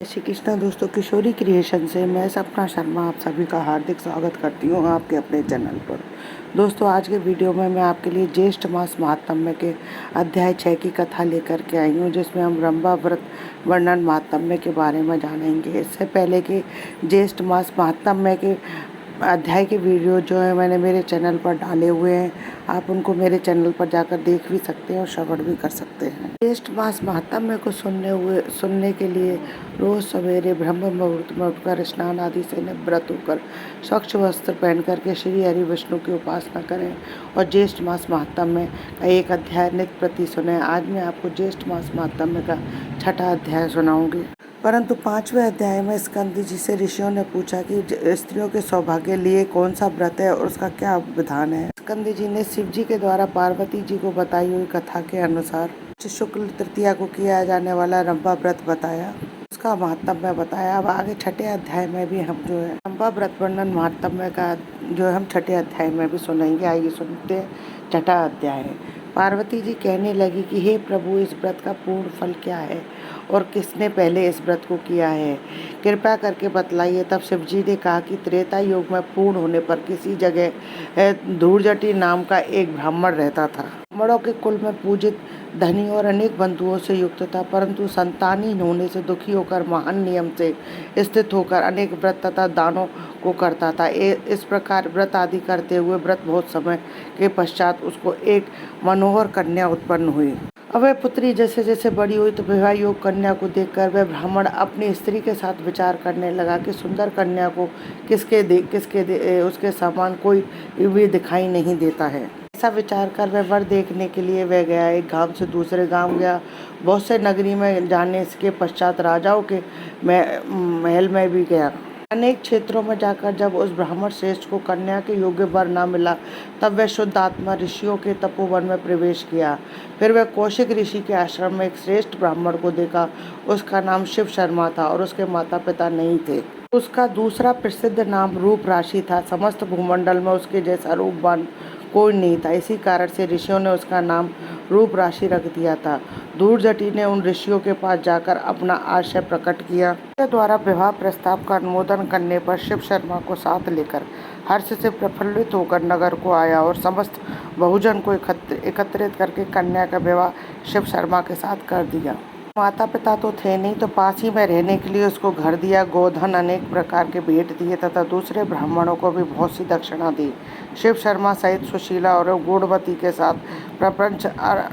जय श्री कृष्णा दोस्तों, किशोरी क्रिएशन से मैं सपना शर्मा आप सभी का हार्दिक स्वागत करती हूँ आपके अपने चैनल पर। दोस्तों, आज के वीडियो में मैं आपके लिए ज्येष्ठ मास महात्म्य के अध्याय 6 की कथा लेकर के आई हूँ, जिसमें हम रंभा व्रत वर्णन महात्म्य के बारे में जानेंगे। इससे पहले कि ज्येष्ठ मास महात्म्य के अध्याय के वीडियो जो है मैंने मेरे चैनल पर डाले हुए हैं, आप उनको मेरे चैनल पर जाकर देख भी सकते हैं और श्रवण भी कर सकते हैं। ज्येष्ठ मास महात्म्य को सुनने के लिए रोज सवेरे ब्रह्म मुहूर्त में उठकर स्नान आदि से निवृत्त होकर स्वच्छ वस्त्र पहन करके श्री हरि विष्णु की उपासना करें और ज्येष्ठ मास महात्म्य का एक अध्याय नित्य प्रति सुने। आज मैं आपको ज्येष्ठ मास महात्म्य का 6ठा अध्याय सुनाऊंगी। परंतु 5वें अध्याय में स्कंद जी से ऋषियों ने पूछा कि स्त्रियों के सौभाग्य लिए कौन सा व्रत है और उसका क्या विधान है। स्कंद जी ने शिव जी के द्वारा पार्वती जी को बताई हुई कथा के अनुसार शुक्ल तृतीया को किया जाने वाला रंभा व्रत बताया, उसका महात्म्य बताया। अब आगे 6ठे अध्याय में भी हम जो है रंभा व्रत वर्णन महात्म्य का जो हम 6ठे अध्याय में भी सुनेंगे। आइए सुनते हैं 6ठा अध्याय। पार्वती जी कहने लगी कि हे प्रभु, इस व्रत का पूर्ण फल क्या है और किसने पहले इस व्रत को किया है, कृपया करके बतलाइए। तब शिव जी ने कहा कि त्रेता युग में पूर्ण होने पर किसी जगह धूर्जटी नाम का एक ब्राह्मण रहता था। ब्राह्मणों के कुल में पूजित, धनी और अनेक बंधुओं से युक्त था, परंतु संतानहीन होने से दुखी होकर महान नियम से स्थित होकर अनेक व्रत तथा दानों को करता था। इस प्रकार व्रत आदि करते हुए व्रत बहुत समय के पश्चात उसको एक मनोहर कन्या उत्पन्न हुई। अब वह पुत्री जैसे जैसे बड़ी हुई तो विवाह योग कन्या को देखकर वह ब्राह्मण अपनी स्त्री के साथ विचार करने लगा कि सुंदर कन्या को उसके समान कोई भी दिखाई नहीं देता है। ऐसा विचार कर वह वर देखने के लिए वह गया। एक गांव से दूसरे गांव गया, बहुत से नगरी में जाने के पश्चात राजाओं के महल में भी गया। अनेक क्षेत्रों में जाकर जब उस ब्राह्मण श्रेष्ठ को कन्या के योग्य वर न मिला, तब वह शुद्ध आत्मा ऋषियों के तपोवन में प्रवेश किया। फिर वह कौशिक ऋषि के आश्रम में एक श्रेष्ठ ब्राह्मण को देखा। उसका नाम शिव शर्मा था और उसके माता पिता नहीं थे। उसका दूसरा प्रसिद्ध नाम रूप राशि था। समस्त भूमंडल में उसके जैसा रूपवान कोई नहीं था। इसी कारण से ऋषियों ने उसका नाम रूप राशि रख दिया था। धूर्जटी ने उन ऋषियों के पास जाकर अपना आशय प्रकट किया। उनके द्वारा विवाह प्रस्ताव का अनुमोदन करने पर शिव शर्मा को साथ लेकर हर्ष से प्रफुल्लित होकर नगर को आया और समस्त बहुजन को एकत्रित करके कन्या का विवाह शिव शर्मा के साथ कर दिया। माता पिता तो थे नहीं, तो पास ही में रहने के लिए उसको घर दिया, गोधन अनेक प्रकार के भेंट दिए तथा दूसरे ब्राह्मणों को भी बहुत सी दक्षिणा दी। शिव शर्मा सहित सुशीला और गुणवती के साथ प्रपंच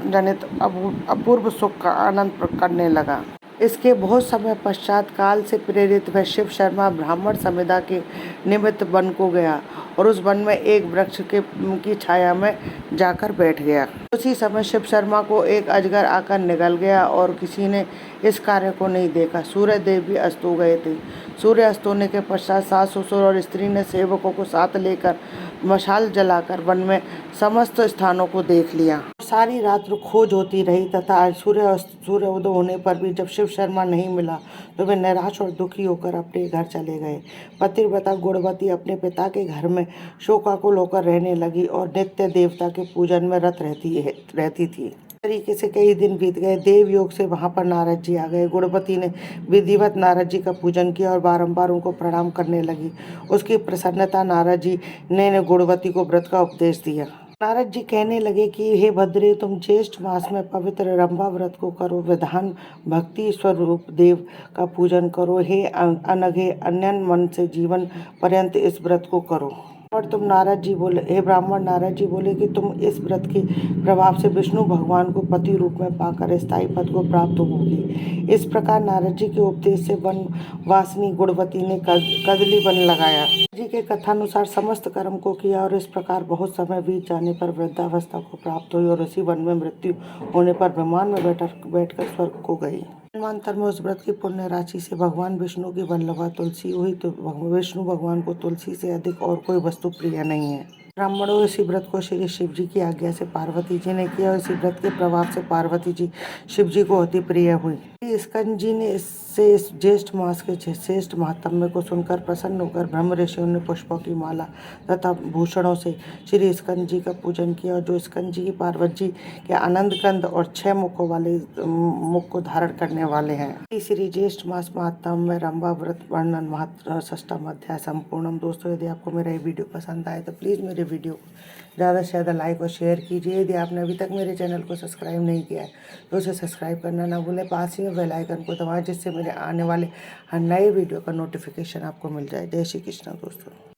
जनित अपूर्व सुख का आनंद करने लगा। इसके बहुत समय पश्चात काल से प्रेरित वह शिव शर्मा ब्राह्मण समुदाय के निमित्त वन को गया और उस वन में एक वृक्ष की छाया में जाकर बैठ गया। उसी समय शिव शर्मा को एक अजगर आकर निगल गया और किसी ने इस कार्य को नहीं देखा। सूर्य देव भी अस्त हो गए थे। सूर्य अस्त होने के पश्चात सास ससुर और स्त्री ने सेवकों को साथ लेकर मशाल जलाकर वन में समस्त स्थानों को देख लिया। सारी रात खोज होती रही तथा आज सूर्य उदय होने पर भी जब शिव शर्मा नहीं मिला तो वे निराश और दुखी होकर अपने घर चले गए। पतिव्रता गुणवती अपने पिता के घर में शोकाकुल होकर रहने लगी और नित्य देवता के पूजन में रत रहती थी। तरीके से कई दिन बीत गए। देव योग से वहां पर नारद जी आ गए। गुणवती ने विधिवत नारद जी का पूजन किया और बारंबार उनको प्रणाम करने लगी। उसकी प्रसन्नता नारद जी ने गुणवती को व्रत का उपदेश दिया। नारद जी कहने लगे कि हे भद्रे, तुम ज्येष्ठ मास में पवित्र रंभा व्रत को करो, विधान भक्ति स्वरूप देव का पूजन करो। हे अनघे, अन्य मन से जीवन पर्यंत इस व्रत को करो। और तुम नारद जी बोले, हे ब्राह्मण, नारद जी बोले कि तुम इस व्रत के प्रभाव से विष्णु भगवान को पति रूप में पाकर स्थायी पद को प्राप्त होगी। इस प्रकार नारद जी के उपदेश से वन वासिनी गुणवती ने कदली वन लगाया। जी के कथानुसार समस्त कर्म को किया और इस प्रकार बहुत समय बीत जाने पर वृद्धावस्था को प्राप्त हुई और उसी वन में मृत्यु होने पर विमान में बैठकर स्वर्ग को गई। जन्मांतर में उस व्रत की पुण्य राशि से भगवान विष्णु की वल्लभा तुलसी हुई, तो विष्णु भगवान को तुलसी से अधिक और कोई वस्तु प्रिय नहीं है। ब्राह्मणों इसी व्रत को श्री शिव जी की आज्ञा से पार्वती जी ने किया और इसी व्रत के प्रभाव से पार्वती जी शिव जी को अति प्रिय हुई। स्कंजी ने से ज्येष्ठ मास के श्रेष्ठ महात्म्य को सुनकर प्रसन्न होकर ब्रह्म ऋषियों ने पुष्पों की माला तथा भूषणों से श्री स्कंजी का पूजन किया। और जो स्कंजी पार्वती जी के आनंद कंद और 6 मुखों वाले मुख को धारण करने वाले हैं। श्री ज्येष्ठ मास महात्म्य रंभा व्रत वर्णन महत्व षष्ठम अध्याय संपूर्णम। दोस्तों, यदि आपको मेरा ये वीडियो पसंद आए तो प्लीज़ मेरे वीडियो को ज़्यादा से ज़्यादा लाइक और शेयर कीजिए। यदि आपने अभी तक मेरे चैनल को सब्सक्राइब नहीं किया है तो उसे सब्सक्राइब करना ना भूलें। पास ही में बेल आइकन को दबाएं जिससे मेरे आने वाले हर नए वीडियो का नोटिफिकेशन आपको मिल जाए। जय श्री कृष्ण दोस्तों।